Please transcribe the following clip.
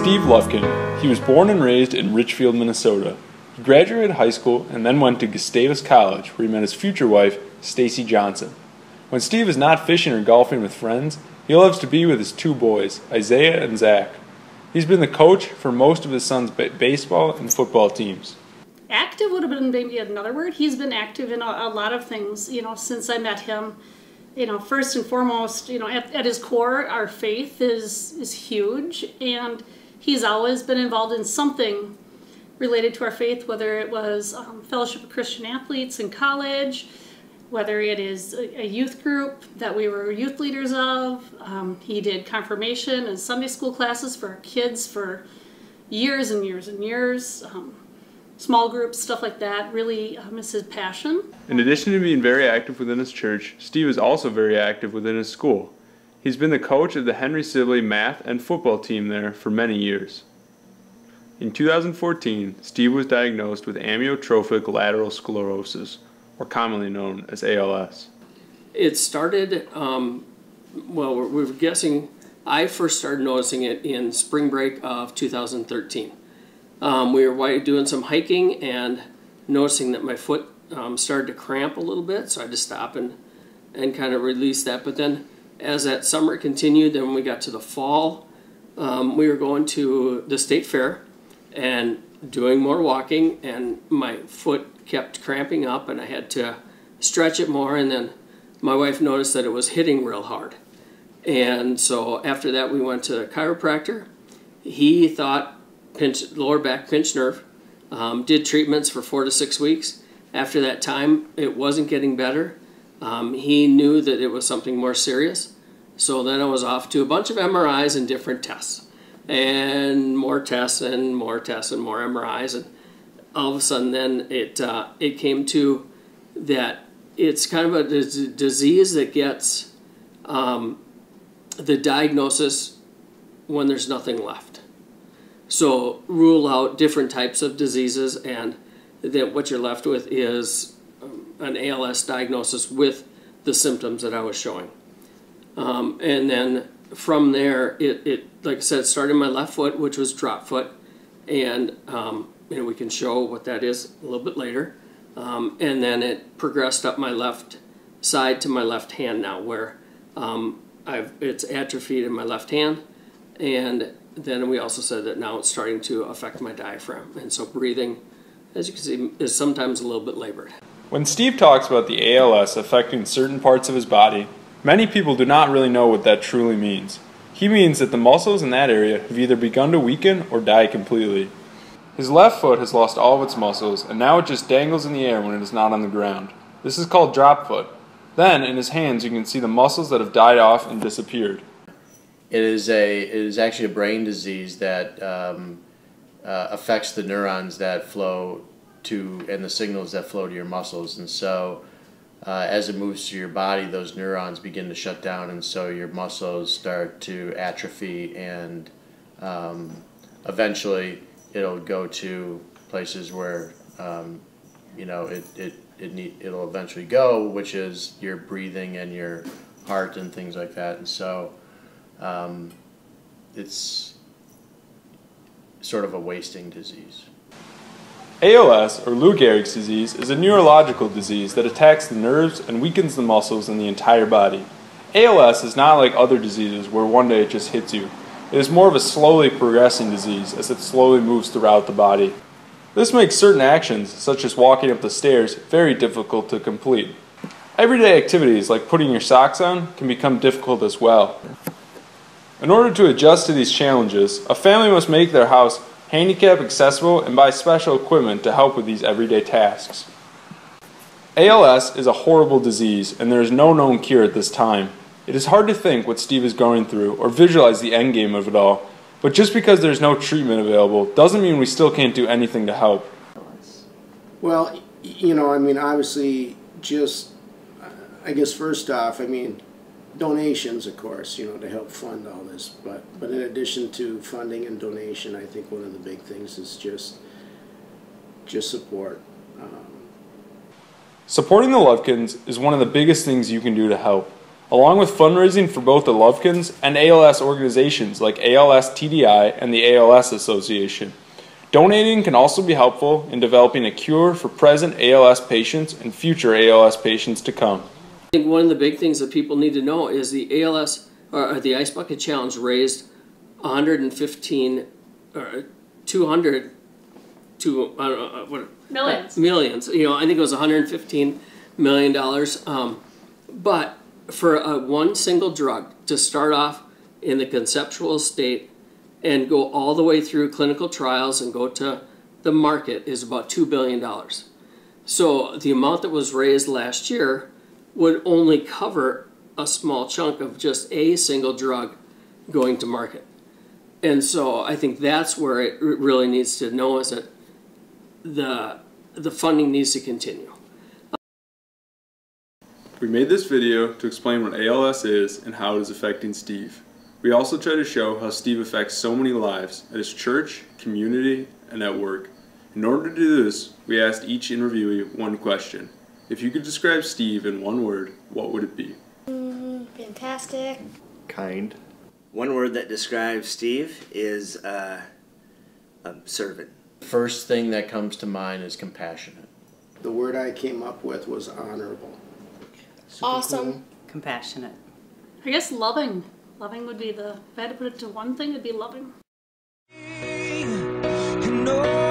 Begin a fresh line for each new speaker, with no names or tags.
Steve Lufkin. He was born and raised in Richfield, Minnesota. He graduated high school and then went to Gustavus College, where he met his future wife, Stacy Johnson. When Steve is not fishing or golfing with friends, he loves to be with his two boys, Isaiah and Zach. He's been the coach for most of his son's baseball and football teams.
Active would have been maybe another word. He's been active in a lot of things, since I met him. First and foremost, at his core, our faith is huge, and he's always been involved in something related to our faith, whether it was Fellowship of Christian Athletes in college, whether it is a youth group that we were youth leaders of. He did confirmation and Sunday school classes for our kids for years and years and years. Small groups, stuff like that, really is his passion.
In addition to being very active within his church, Steve is also very active within his school. He's been the coach of the Henry Sibley math and football team there for many years. In 2014, Steve was diagnosed with amyotrophic lateral sclerosis, or commonly known as ALS.
It started, we were guessing, I first started noticing it in spring break of 2013. We were doing some hiking and noticing that my foot started to cramp a little bit, so I had to stop and kind of release that. But then as that summer continued, then when we got to the fall, we were going to the state fair and doing more walking, and my foot kept cramping up and I had to stretch it more, and then my wife noticed that it was hitting real hard. And so after that we went to a chiropractor. He thought lower back pinched nerve, did treatments for 4 to 6 weeks. After that time, it wasn't getting better. He knew that it was something more serious. So then I was off to a bunch of MRIs and different tests, and more tests and more tests and more MRIs. And all of a sudden then it came to that it's kind of a disease that gets the diagnosis when there's nothing left. So rule out different types of diseases, and then what you're left with is an ALS diagnosis with the symptoms that I was showing. And then from there, it like I said, started in my left foot, which was drop foot, and we can show what that is a little bit later. And then it progressed up my left side to my left hand now, where it's atrophied in my left hand, and then we also said that now it's starting to affect my diaphragm, and so breathing, as you can see, is sometimes a little bit labored.
When Steve talks about the ALS affecting certain parts of his body, many people do not really know what that truly means. He means that the muscles in that area have either begun to weaken or die completely. His left foot has lost all of its muscles, and now it just dangles in the air when it is not on the ground. This is called drop foot. Then, in his hands, you can see the muscles that have died off and disappeared.
It is actually a brain disease that affects the neurons that flow to, and the signals that flow to your muscles. And so as it moves through your body, those neurons begin to shut down, and so your muscles start to atrophy, and eventually it'll go to places where it'll eventually go, which is your breathing and your heart and things like that. And so it's sort of a wasting disease.
ALS, or Lou Gehrig's disease, is a neurological disease that attacks the nerves and weakens the muscles in the entire body. ALS is not like other diseases where one day it just hits you. It is more of a slowly progressing disease as it slowly moves throughout the body. This makes certain actions, such as walking up the stairs, very difficult to complete. Everyday activities like putting your socks on can become difficult as well. In order to adjust to these challenges, a family must make their house handicap accessible and buy special equipment to help with these everyday tasks. ALS is a horrible disease, and there is no known cure at this time. It is hard to think what Steve is going through or visualize the end game of it all, but just because there's no treatment available doesn't mean we still can't do anything to help.
Well, obviously, I guess first off, donations, of course, to help fund all this. But in addition to funding and donation, I think one of the big things is just support. Supporting the Lufkins is one of the biggest things you can do to help.
along with fundraising for both the Lufkins and ALS organizations like ALS TDI and the ALS Association. Donating can also be helpful in developing a cure for present ALS patients and future ALS patients to come.
I think one of the big things that people need to know is the ALS, or the Ice Bucket Challenge, raised 115 or 200 to millions. You know, I think it was 115 $1 million. But for one single drug to start off in the conceptual state and go all the way through clinical trials and go to the market is about $2 billion. So the amount that was raised last year would only cover a small chunk of just a single drug going to market. And so I think that's where it really needs to know is that the funding needs to continue.
We made this video to explain what ALS is and how it is affecting Steve. We also try to show how Steve affects so many lives at his church, community, and at work. In order to do this, we asked each interviewee one question. If you could describe Steve in one word, what would it be?
Fantastic.
Kind.
One word that describes Steve is servant.
First thing that comes to mind is compassionate.
The word I came up with was honorable.
Awesome.
Cool. Compassionate.
I guess loving. Loving would be if I had to put it to one thing, it'd be loving.
No.